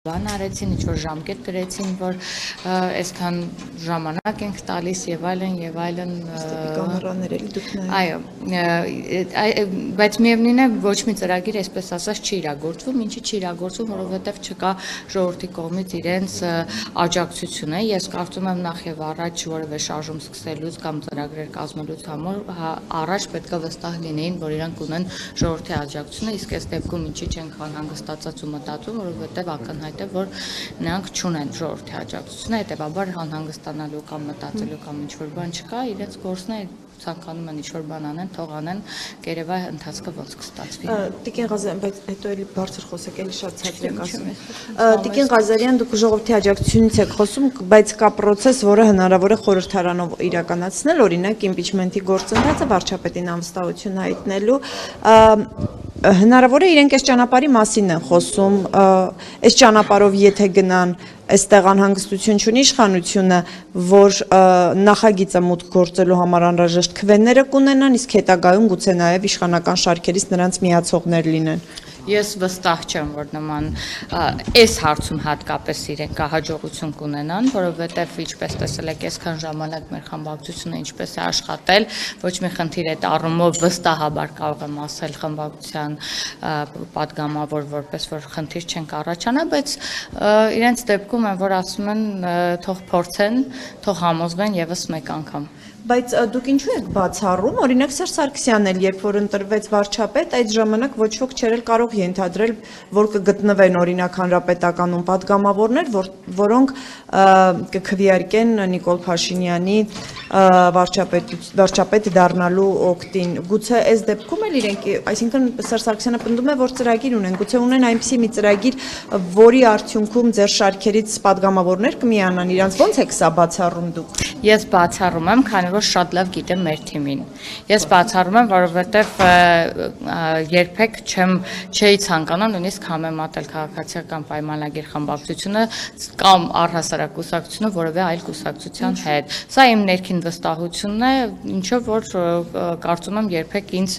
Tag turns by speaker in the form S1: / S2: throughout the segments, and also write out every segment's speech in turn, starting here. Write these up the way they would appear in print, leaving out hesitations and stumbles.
S1: բան արեցին, ինչ-որ ժամկետ դրեցին, որ այսքան ժամանակ ենք տալիս եւ այլն
S2: կանոններ էլի դուք նայեք։
S1: Այո, բայց միևնույն է ոչ մի ծրագիր այսպես ասած չի իրագործվում, ինչի չի իրագործվում, որովհետեւ չկա ժողովրդի կողմից իրենց աջակցությունը։ Ես կարծում եմ նախ եւ առաջ որևէ շարժում սկսելուց կամ ծրագրեր կազմելուց համար առաջ պետք է վստահ լինեին, որ իրանք ունեն ժողովրդի աջակցությունը, իսկ այս դեպքում ինչի չենք անհանգստացած ու մտածում, որովհետեւ ակնհայտ է, որ նրանք չունեն ժողովրդի աջակցությունը, հետեւաբար անհանգստանալու կամ մտածելու կամ ինչ-որ բան չկա, իրենց գործն է ցանկանում են ինչ-որ բան անեն, թող անեն, կերևա ընթացքը ոնց կստացվի։
S2: Տիկին Ղազարյան, բայց հետո էլի բարձր խոսեք, էլի շատ ցածր եք ասում։ Տիկին Ղազարյան, դուք ժողովրդի աջակցությունից եք խոսում, բայց կա process, որը հնարավոր է խորհրդարանով իրականացնել, օրինակ impeachment-ի գործընթացը վարչապետին անվստահություն հայտնելու հնարավոր է իրենք այս ճանապարհի մասին են խոսում, այս ճանապարհով եթե գնան, այստեղ անհանգստություն չունի իշխանությունը, որ նախագիծը մուտք գործելու համար անհրաժեշտ քվեները կունենան, իսկ հետագայում գուցե նաև իշխանական շարքերից նրանց միացողներ լինեն։
S1: Ես վստահ չեմ, որ նման այս հարցում հատկապես իրենք հաջողություն կունենան, որովհետև ինչպես տեսել եք, այսքան ժամանակ մեր խմբակցությունը ինչպես է աշխատել, ոչ մի խնդիր այդ առումով վստահաբար կարող եմ ասել խմբակցության պատգամավոր, որպես որ խնդիր չենք առաջանա, բայց իրենց դեպքում են, որ ասում են թող փորձեն, թող համոզվեն եւս մեկ անգամ։
S2: Բայց դուք ինչու եք բացառում, օրինակ Սերժ Սարգսյանն էլ երբ որ ընտրվեց վարչապետ, այդ ժամանակ ոչ ոք չէր կարող ենթադրել, որ կգտնվեն օրինակ հանրապետականում падգամավորներ, որոնք կքվեարկեն Նիկոլ Փաշինյանի վարչապետ դառնալու օգտին։ Գուցե այս դեպքում էլ իրենք, այսինքն Սերժ Սարգսյանը պնդում է, որ ծրագիր ունեն, գուցե ունեն այնպիսի մի ծրագիր, որի արդյունքում ձեր շարքերից падգամավորներ կմիանան, իրանց ո՞նց եք սա բացառում դուք։
S1: Ես բացառում եմ, քանի որ շատ լավ գիտեմ մեր թիմին։ Ես բացառում եմ, որովհետև երբեք չէի ցանկանա նույնիսկ համեմատել քաղաքացիական պայմանագիր խմբակցությունը կամ առհասարակ կուսակցությունը որևէ այլ կուսակցության հետ։ Սա իմ ներքին վստահությունն է, ինչով որ կարծում եմ երբեք ինձ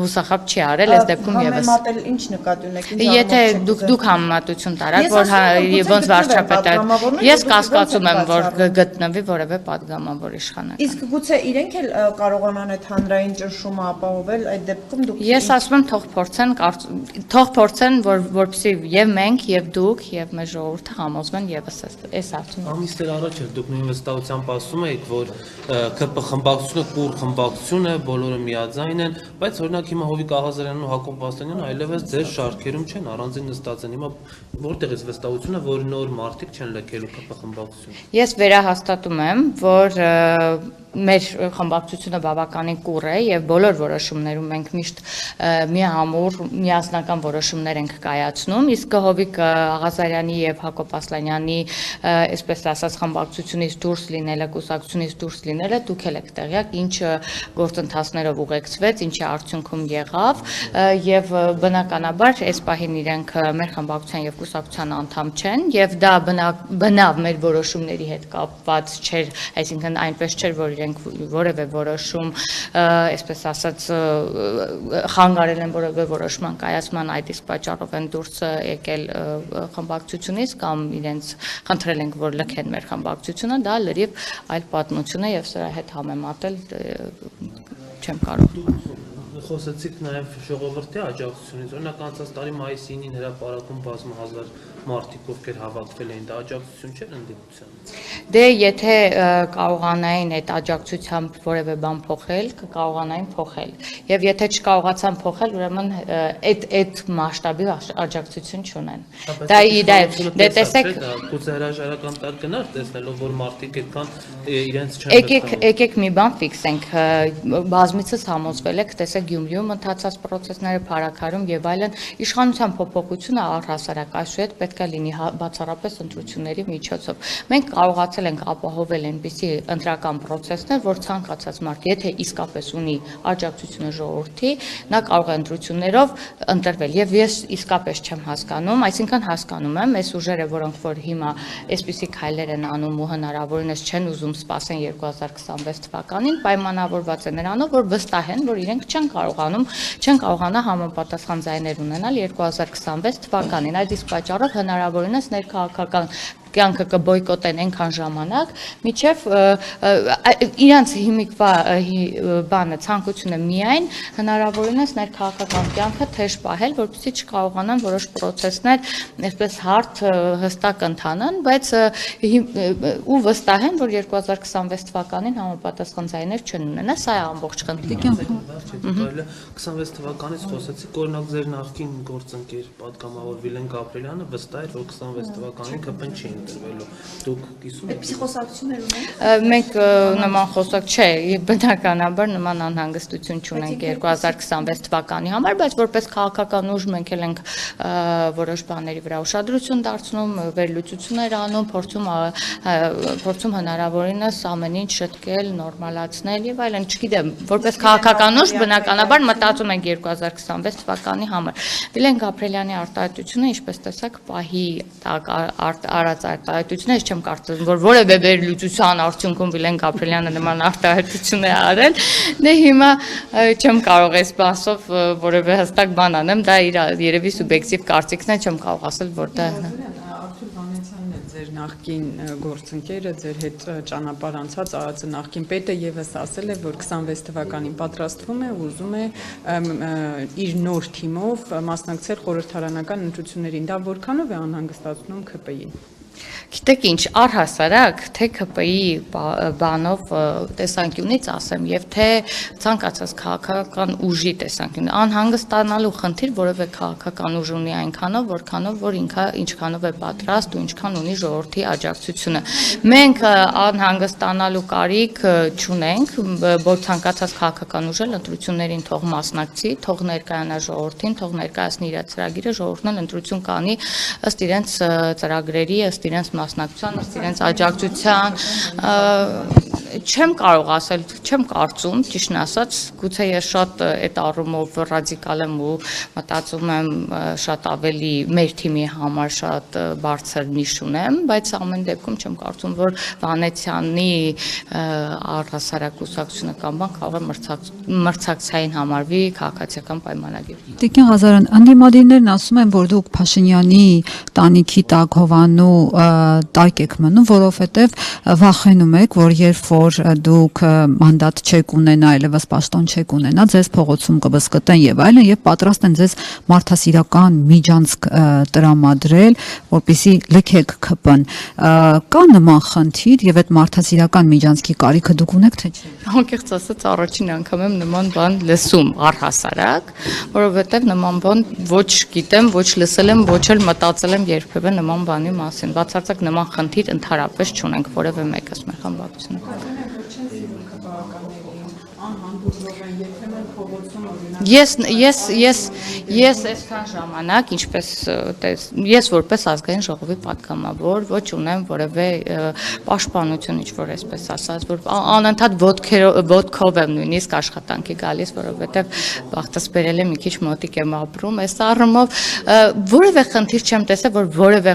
S1: հուսախաբ չի արել այս դեպքում եւս։
S2: Համեմատել ինչ նկատի ունեք։
S1: Եթե դուք համեմատություն տարաք, որ ոնց վարչապետը, ես կասկածում եմ, որ գտնվի որևէ падգամավոր իշխանական։
S2: Իսկ գուցե իրենք էլ կարողանան այդ հանրային ճնշումը ապահովել, այդ դեպքում դուք։
S1: Ես ասում եմ թող փորձեն, որպեսզի եւ մենք, եւ դուք, եւ մեր ժողովուրդը համոզվեն եւս այս հարցում։
S3: Ամիսներ առաջ էլ դուք նույն վստահությամբ ասում եք, որ ԿՊ խմբակցությունը կուր խմբակցություն է, բոլորը միաձայն են, բայց օրինակ հիմա Հովիկ Աղազարյանն ու Հակոբ Վասանյանը այլևս ձեր շարքերում չեն, առանձին նստած են։ Հիմա որտեղ է վստահությունը, որ նոր մարդիկ չեն լքելու ԿՊ խմբակցությունը։
S1: Ես վերահաստատում եմ, որ մեր խմբակցությունը բավականին կուռ է եւ բոլոր որոշումներում մենք միշտ միամուռ միասնական որոշումներ ենք կայացնում, իսկ Հովիկ Աղազարյանի եւ Հակոբ Ասլանյանի այսպես ասած խմբակցությունից դուրս լինելը, կուսակցությունից դուրս լինելը դուք եք տեղյակ, ինչ գործընթացներով ուղեկցվեց, ինչի արդյունքում եղավ եւ բնականաբար այս պահին իրենք մեր խմբակցության եւ կուսակցության անդամ չեն եւ դա բնավ մեր որոշումների հետ կապված չէր, այսինքն այնպես չէր, որ որևէ որոշում, այսպես ասած, խանգարել են որևէ որոշման կայացման, այդ իսկ պատճառով են դուրս եկել խմբակցությունից կամ իրենց խնդրել ենք, որ լքեն մեր խմբակցությունը, դա լրիվ այլ պատմություն է եւ սրա հետ համեմատել չեմ կարող։
S3: Խոսեցիք նաև ժողովրդի աջակցությունից, օրինակ անցած տարի մայիսի 9-ին հրապարակում բազմահազար մարդիկ ովքեր հավաքվել էին, դա աջակցություն չէր ընդդիմության։
S1: Դե եթե կարողանային այդ աջակցությամբ որևէ բան փոխել, կկարողանային փոխել։ Եվ եթե չկարողացան փոխել, ուրեմն այդ մասշտաբի աջակցություն չունեն։ Դա տեսեք,
S3: գուցե հրաժարական տար գնար տեսնելով, որ մարդիկ այդքան իրենց չեն։
S1: Եկեք մի բան ֆիքսենք, բազմիցս համոզվել եք, տեսեք Գյումրիում ընթացած process-ները, Փարաքարում եւ այլն, իշխանության փոփոխությունը առհասարակ այսուհետ պետք է լինի բացառապես ընտրությունների միջոցով։ Մենք կարողացել ենք ապահովել այնպիսի ընտրական process-ներ, որ ցանկացած մարդ, եթե իսկապես ունի աջակցությունը ժողովրդի, նա կարող է ընտրություններով ընտրվել։ Եվ ես իսկապես չեմ հասկանում, այսինքն հասկանում եմ, այս ուժերը, որոնք որ հիմա այսպիսի քայլեր են անում ու հնարավորինս չեն ուզում սպասեն 2026 թվականին, պայմանավորված է նրանով, որ վստահ են, որ իրենք չեն կարողանա համապատասխան ձայներ ունենալ 2026 թվականին։ Այդ իսկ պատճառով հնարավորինս ներքաղաքական կյանքը կբոյկոտեն այնքան ժամանակ, միջև իրանց հիմիկվա բանը ցանկությունը միայն հնարավորինս ներքաղաքական կյանքը թեժ պահել, որպեսզի չկարողանան որոշ process-ներ այսպես հարթ հստակ ընթանան, բայց ու վստահ են, որ 2026 թվականին համապատասխան ձայներ չեն ունենա, սա է ամբողջ խնդիրը։
S3: 26 թվականից խոսեցիք, օրինակ ձեր նախկին գործընկեր պատգամավոր Վիլեն Գաբրելյանը վստահ էր, որ 26 թվականին ԿՊ-ն չի ընտրվելու։ Դուք կիսում եք։
S2: Այդպիսի խոսակցություններ ունենք։
S1: Մենք նման խոսակ չէ, բնականաբար նման անհանգստություն չունենք 2026 թվականի համար, բայց որպես քաղաքական ուժ մենք էլ ենք որոշ բաների վրա ուշադրություն դարձնում, վերլուծություններ անում, փորձում հնարավորինս ամեն ինչ շտկել, նորմալացնել եւ այլն, չգիտեմ, որպես քաղաքական ուժ բնականաբար մտածում ենք 2026 թվականի համար։ Վիլեն Գաբրելյանի արտահայտությունը, ինչպես տեսակ, պահի արած արտահայտությունը, ես չեմ կարծում, որ որևէ վերլուծության արդյունքում Վիլեն Գաբրելյանը նման արտահայտություն է արել, դե հիմա չեմ կարող այս բասով որևէ հստակ բան անեմ, դա իր երևի սուբյեկտիվ կարծիքն է, չեմ կարող ասել, որ դա
S4: Ձեր նախկին գործընկերը, ձեր հետ ճանապարհ անցած ԱԱԾ նախկին պետը եւս ասել է, որ 26 թվականին պատրաստվում է ու ուզում է իր նոր թիմով մասնակցել խորհրդարանական ընտրություններին։ Դա որքանով է անհանգստացնում ԿՊ-ին։
S1: Գիտեք ինչ, առհասարակ, թե ԿՊ-ի բանով տեսանկյունից ասեմ, եւ թե ցանկացած քաղաքական ուժի տեսանկյունից, անհանգստանալու խնդիր որևէ քաղաքական ուժ ունի այնքանով, որքանով որ ինքը ինչքանով է պատրաստ ու ինչքան ունի ժողովրդի աջակցությունը։ Մենք անհանգստանալու կարիք չունենք, որ ցանկացած քաղաքական ուժ էլ ընտրություններին թող մասնակցի, թող ներկայանա ժողովրդին, թող ներկայացնի իր ծրագիրը, ժողովուրդն էլ ընտրություն կանի ըստ իրենց ծրագրերի, ըստ իրենց մասնակցության, ըստ իրենց աջակցության, չեմ կարող ասել, չեմ կարծում, ճիշտն ասած, գուցե ես շատ այդ առումով ռադիկալ եմ ու մտածում եմ շատ ավելի մեր թիմի համար շատ բարձր նիշ ունեմ, բայց ամեն դեպքում չեմ կարծում, որ Վանեցյանի առհասարակ կուսակցությունը կամ բան կարող է մրցակցային համարվի քաղաքացիական պայմանագիր։
S5: Տիկին Ղազարյան, ընդդիմադիրներն ասում են, որ դուք Փաշինյանի տանիքի տակ հովանու տակ եք մնում, որովհետև վախենում եք, որ երբ որ դուք մանդատ չեք ունենա, այլևս պաշտոն չեք ունենա, ձեզ փողոցում կվսկտեն եւ այլն, եւ պատրաստ են ձեզ մարդասիրական միջանցք տրամադրել, որպեսզի լքեք ԿՊ-ն։ Կա նման խնդիր եւ այդ մարդասիրական միջանցքի կարիքը դուք ունեք, թե չէ։
S1: Անկեղծ ասած, առաջին անգամ եմ նման բան լսում առհասարակ, որովհետև նման բան ոչ գիտեմ, ոչ լսել եմ, ոչ էլ մտածել եմ երբևէ նման բանի մասին։ Բացարձակ նման խնդիր ընդհանրապես չունենք որևէ մեկս մեր խմբակցությունը։ Ես այսքան ժամանակ, ինչպես ես որպես ազգային ժողովի պատգամավոր, ոչ ունեմ որևէ պաշտպանություն, ինչ-որ այսպես ասած, որ անընդհատ ոտքով եմ նույնիսկ աշխատանքի գալիս, որովհետև բախտս բերել է մի քիչ մոտիկ եմ ապրում, այս առումով որևէ խնդիր չեմ տեսել, որ որևէ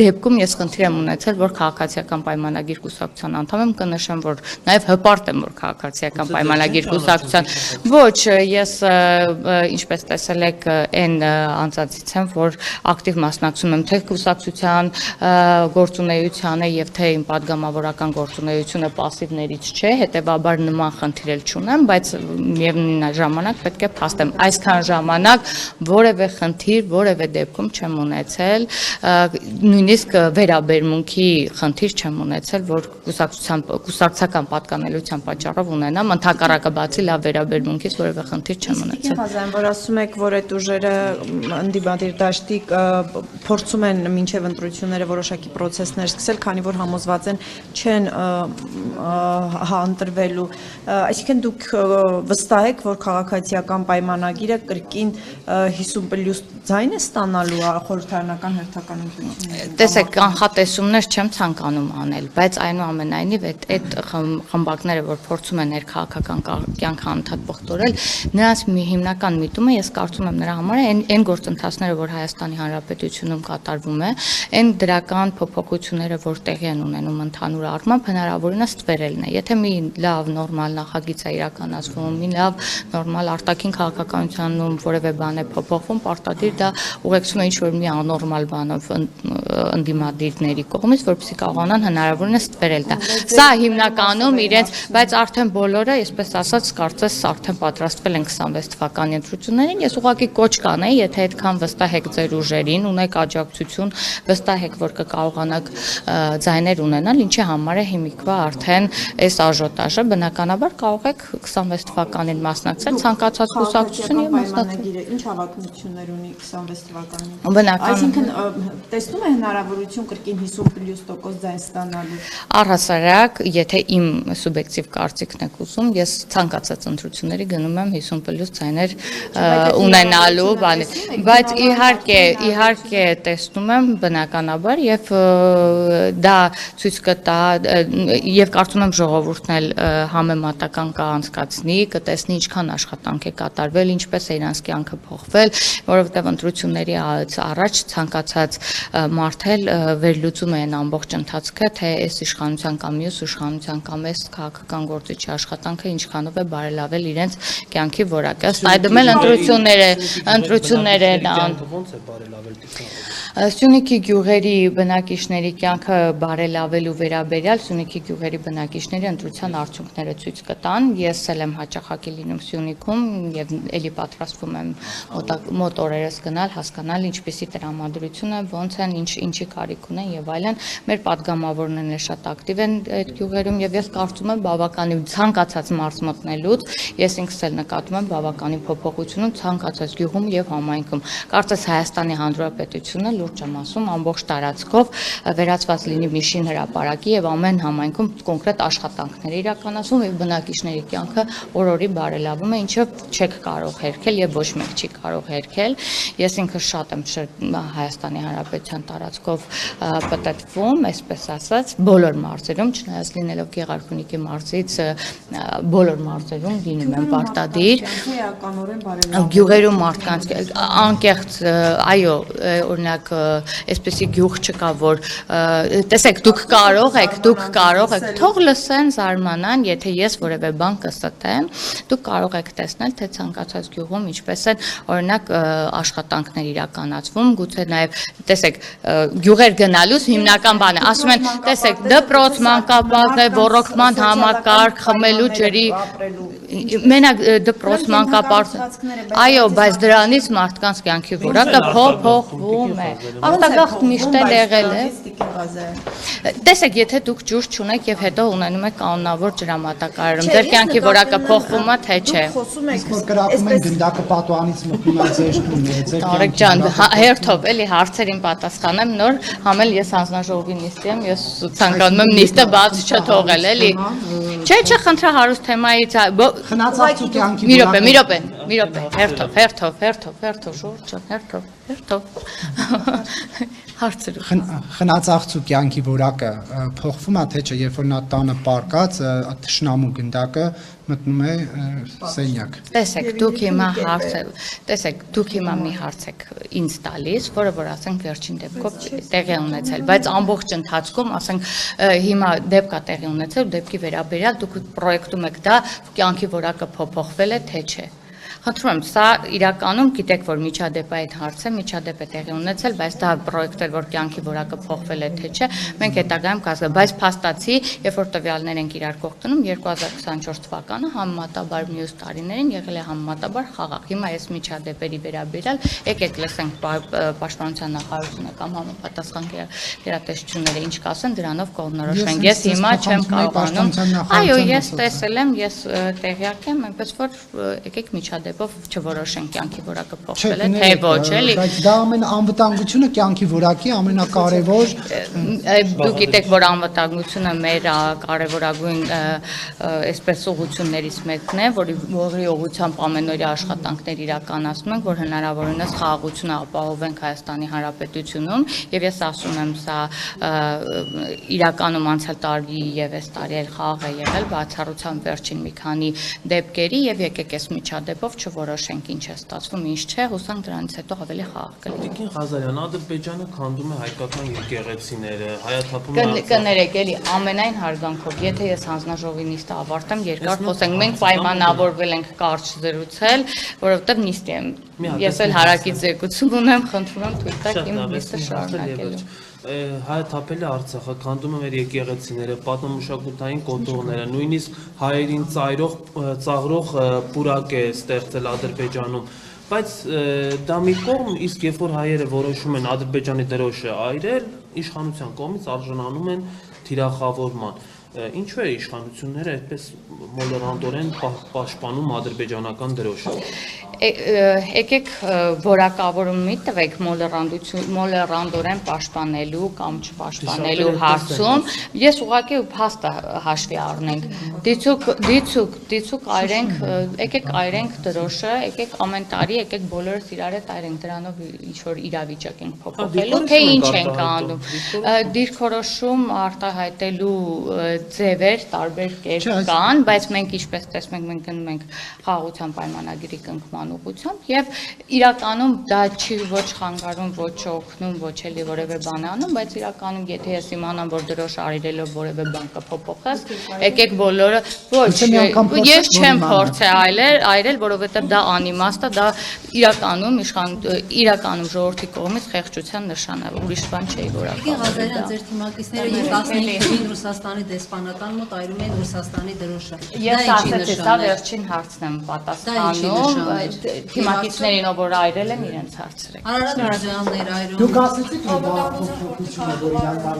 S1: դեպքում ես խնդիր եմ ունեցել, որ քաղաքացիական պայմանագիր կուսակցության անդամ եմ, կնշեմ, որ նաև հպարտ եմ, որ քաղաքացիական պայմանագիր կուսակցության ոչ, ես ինչպես տեսել եք այն անձածից եմ, որ ակտիվ մասնակցում եմ թե կուսակցության գործունեությանը եւ թե իմ падգամավորական գործունեությունը пассивներից չէ, հետեւաբար նման խնդիր էլ չունեմ, բայց միևնույն ժամանակ պետք է փաստեմ, այսքան ժամանակ որևէ խնդիր, որևէ դեպքում չեմ ունեցել, նույնիսկ վերաբերմունքի խնդիր չեմ ունեցել, որ կուսակցական պատկանելիության պատճառով ունենամ, ընդհակառակը բացի լավ վերաբերմունքից որևէ խնդիր չեմ ունեցել։
S2: Ղազարյան, որ ասում եք, որ այդ ուժերը ընդդիմադիր դաշտի փորձում են մինչև ընտրությունները որոշակի process-ներ սկսել, քանի որ համոզված են չեն հանտրվելու։ Այսինքն դուք վստահ եք, որ քաղաքացիական պայմանագիրը կրկին 50+ ձայն է ստանալու խորհրդարանական հերթական ընտրություններին։
S1: Տեսեք, կանխատեսումներ չեմ ցանկանում անել, բայց այնուամենայնիվ այդ խմբակները, որ փորձում են ներքաղաքական կյանքը անընդհատ ողջորել, նրանց մի հիմնական միտումը ես կարծում եմ նրա համար այն գործընթացները, որ Հայաստանի Հանրապետությունում կատարվում է, այն դրական փոփոխությունները, որ տեղի են ունենում ընդհանուր առմամբ, հնարավորինս ստվերելն է։ Եթե մի լավ նորմալ նախագիծ է իրականացվում, մի լավ նորմալ արտաքին քաղաքականությունում որևէ բան է փոփոխվում, պարտադիր դա ուղեկցում է ինչ-որ մի աննորմալ բանով ընդդիմադիրների կողմից, որպեսզի կարողանան հնարավորինս ստվերել դա։ Սա հիմնականում իրենց, բայց արդեն բոլորը, այսպես ասած, կարծես արդեն պատրաստվել են 26 թվականի ընտրություններին։ Ես ուղղակի կոչ կանեի, եթե այդքան վստահ եք ձեր ուժերին, ունեք աջակցություն, վստահ եք, որ կկարողանաք ձայներ ունենալ, ինչի համար է հիմիկվա արդեն այս աժոտաժը, բնականաբար կարող եք 26 թվականին մասնակցել ցանկացած կուսակցություն եւ մասնակցել։
S2: Ինչ հավակնություններ ունի 26 թվականին։
S1: Բնական։
S2: Այսինքն տեսնում է հնարավորություն կրկին 50+% ձայն ստանալու։
S1: Առհասարակ, եթե իմ սուբյեկտիվ կարծիքն եք ուզում, ես ցանկացած ընտրությունների գնում եմ 50+ ձայներ ունենալու բանի, բայց իհարկե տեսնում եմ բնականաբար եւ դա ցույց կտա եւ կարծում եմ ժողովուրդն էլ համեմատական կանցկացնի, կտեսնի ինչքան աշխատանք է կատարվել, ինչպես է իրանց կյանքը փոխվել, որովհետեւ ընտրությունների առաջ ցանկացած մարդ էլ վերլուծում է այն ամբողջ ընթացքը, թե այս իշխանության կամ մյուս իշխանության կամ այս քաղաքական գործիչի աշխատանքը ինչքանով է բարելավել իրենց կյանքի որակը։ Ըստ այդմ էլ ընտրությունները
S3: ո՞նց է բարելավել դիքնավորը։
S1: Սյունիքի գյուղերի բնակիչների կյանքը բարելավելու վերաբերյալ Սյունիքի գյուղերի բնակիչների ընտրության արդյունքները ցույց կտան։ Ես էլ եմ հաճախակի լինում Սյունիքում եւ ելի պատրաստվում եմ մոտ օրերս գնալ, հասկանալ ինչպիսի տրամադրություն է, ոնց են, ինչի կարիք ունեն եւ այլն։ Մեր падգամավորներն էլ շատ ակտիվ են այդ գյուղերում եւ ես կարծում եմ բավականին ցանկացած մարզ մտնելուց ես ինքս էլ նկատում եմ բավականին փոփոխություն ցանկացած գյուղում եւ համայնքում։ Կարծես Հայաստանի Հանրապետությունը լուրջ եմ ասում ամբողջ տարածքով վերածված լինի Միշին հրապարակի եւ ամեն համայնքում կոնկրետ աշխատանքներ իրականացվում եւ բնակիչների կյանքը օրորի բարելավում է, ինչը չեք կարող հերքել եւ ոչ մեկ չի կարող հերքել։ Ես ինքս շատ եմ Հայաստանի Հանրապետության տարածքով պատտվում, այսպես ասած, բոլոր մարզերում, չնայած լինելով Գեղարքունիքի մարզից բոլոր մարզերում լինում եմ պարտադիր։ Գյուղերում մարդկանց անկեղծ, այո, օրինակ այսպեսի գյուղ չկա, որ տեսեք, դուք կարող եք, թող լսեն, զարմանան, եթե ես որևէ բան կստեմ, դուք կարող եք տեսնել, թե ցանկացած գյուղում ինչպես են օրինակ աշխատանքներ իրականացվում, գուցե նաև տեսեք, գյուղեր գնալուց հիմնական բանը, ասում են, տեսեք, դպրոց, մանկապարտեզ, ռոռոկման համակարգ, խմելու ջրի, մենակ դպրոց, մանկապարտեզ, այո, բայց դրանից մարդկանց կյանքի որակը փոփոխվում է։ Արտագաղթ միշտ էլ եղել է։ Տեսեք, եթե դուք ջուր չունեք եւ հետո ունենում եք կանոնավոր ջրամատակարարում, ձեր կյանքի որակը փոխվում է, թե չէ։
S6: Որ կրակում են գնդակը պատուանից մտնում է ձեր տունը, ձեր
S1: Տարեկ ջան, հերթով էլի հարցերին պատասխանեմ նոր, համ էլ ես հանձնաժողովի նիստի եմ, ես ցանկանում եմ նիստը բաց չթողել, էլի։ Չէ, խնդրա հարուստ թեմայից
S6: խնացածու կյանքի
S1: մի րոպե, հերթով, շուրջ, հերթով։ Հարցրու։
S6: խնացածու կյանքի որակը փոխվում է, թե չէ, երբ որ նա տանը պարկած թշնամու գնդակը մտնում է սենյակ։
S1: Տեսեք, դուք հիմա մի հարց եք ինձ տալիս, որը որ ասենք վերջին դեպքով տեղի ունեցել, բայց ամբողջ ընթացքում ասենք հիմա դեպք է տեղի ունեցել, դեպքի վերաբերյալ դուք պրոյեկտում եք դա կյանքի որակը փոփոխվել է, թե չէ։ Խնդրում եմ, սա իրականում գիտեք, որ միջադեպ այդ հարցը միջադեպ է տեղի ունեցել, բայց դա պրոյեկտել, որ կյանքի որակը փոխվել է, թե չէ, մենք հետագայում կասկած, բայց փաստացի, երբ որ տվյալներ ենք իրար կողմնում 2024 թվականը համեմատաբար մյուս տարիներին եղել է համեմատաբար խաղաղ։ Հիմա այս միջադեպերի վերաբերյալ եկեք լսենք Պաշտպանության նախարարությունը կամ համապատասխան գերատեսչությունները ինչ կասեն, դրանով կողմնորոշենք։ Ես հիմա չեմ կարողանում։ Այո, ես տեսել եմ, ես տեղյակ եմ, այնպես որ եկեք միջադեպ դեպով չորոշենք կյանքի որակը
S6: Չէ,
S1: փոխվել է, թե ոչ, էլի։
S6: բայց դա անվտանգությունը կյանքի որակի ամենակարևոր
S1: Դուք գիտեք, որ անվտանգությունը մեր կարևորագույն այսպես ուղղություններից մեկն է, որի ուղղությամբ ամենօրյա աշխատանքներ իրականացնում ենք, որ հնարավորինս խաղաղությունը ապահովենք Հայաստանի Հանրապետությունում, եւ ես ասում եմ, սա իրականում անցյալ տարի եւ այս տարի էլ խաղ է եղել, բացառությամբ վերջին մի քանի դեպքերի եւ եկեք այս միջադեպով չորոշենք ինչ է ստացվում, ինչ չէ, հուսանք դրանից հետո ավելի խաղ կլինի։
S3: Տիկին Ղազարյան, Ադրբեջանը քանդում է հայկական եկեղեցիները, հայաթափում
S1: Կներեք, էլի ամենայն հարգանքով, եթե ես հանձնաժողովի նիստը ավարտեմ, երկար խոսենք, մենք պայմանավորվել ենք կարճ զրուցել, որովհետեւ նիստի եմ։ Ես էլ հարակից զեկուցում ունեմ, խնդրում եմ թույլ տաք իմ նիստը շարունակելու։
S3: Հայաթափել է Արցախը, քանդում է մեր եկեղեցիները, պատմամշակութային կոթողները, նույնիսկ հայերին ծաղրող պուրակ է ստեղծել Ադրբեջանում, բայց դա մի կողմ, իսկ երբ որ հայերը որոշում են Ադրբեջանի դրոշը այրել, իշխանության կողմից արժանանում են թիրախավորման։ Ինչու է իշխանությունները այդպես մոլորանդորեն պաշտպանում ադրբեջանական դրոշը։
S1: Եկեք որակավորում մի տվեք մոլեռանդորեն պաշտպանելու կամ չպաշտպանելու հարցում, ես ուղղակի փաստը հաշվի առնենք, դիցուկ այրենք, եկեք այրենք դրոշը, եկեք ամեն տարի, եկեք բոլորս իրար հետ այրենք, դրանով ինչ-որ իրավիճակ ենք փոփոխելու, թե ինչ ենք անում, դիրքորոշում արտահայտելու ձևեր, տարբեր կերպ կան, բայց մենք ինչպես տեսնում ենք, մենք գնում ենք խաղաղության պայմանագրի կնքման ուղղությամբ եւ իրականում դա չի ոչ խանգարում, ոչ օգնում, ոչ էլի որևէ բան անում, բայց իրականում եթե ես իմանամ, որ դրոշ արիրելով որևէ բան կփոփոխես, եկեք բոլորը ոչ, ես չեմ փորձել այրել, որովհետեւ դա անիմաստ է, դա իրականում ժողովրդի կողմից խեղճության նշան է, ուրիշ բան չէ որակը։
S7: Ղազարյան ձեր թիմակիցները եւ 15-ին Ռուսաստանի դեսպանատան մոտ այրում են Ռուսաստանի դրոշը։
S1: Ես ասացի, սա վերջին հարցն եմ պատասխանում, թիմակիցներին ով որ այրել են իրենց հարցրեք։
S7: Արարատ Միրզոյանն էր այրում։
S6: Դուք ասացիք, որ դա փոփոխություն է, որ իրական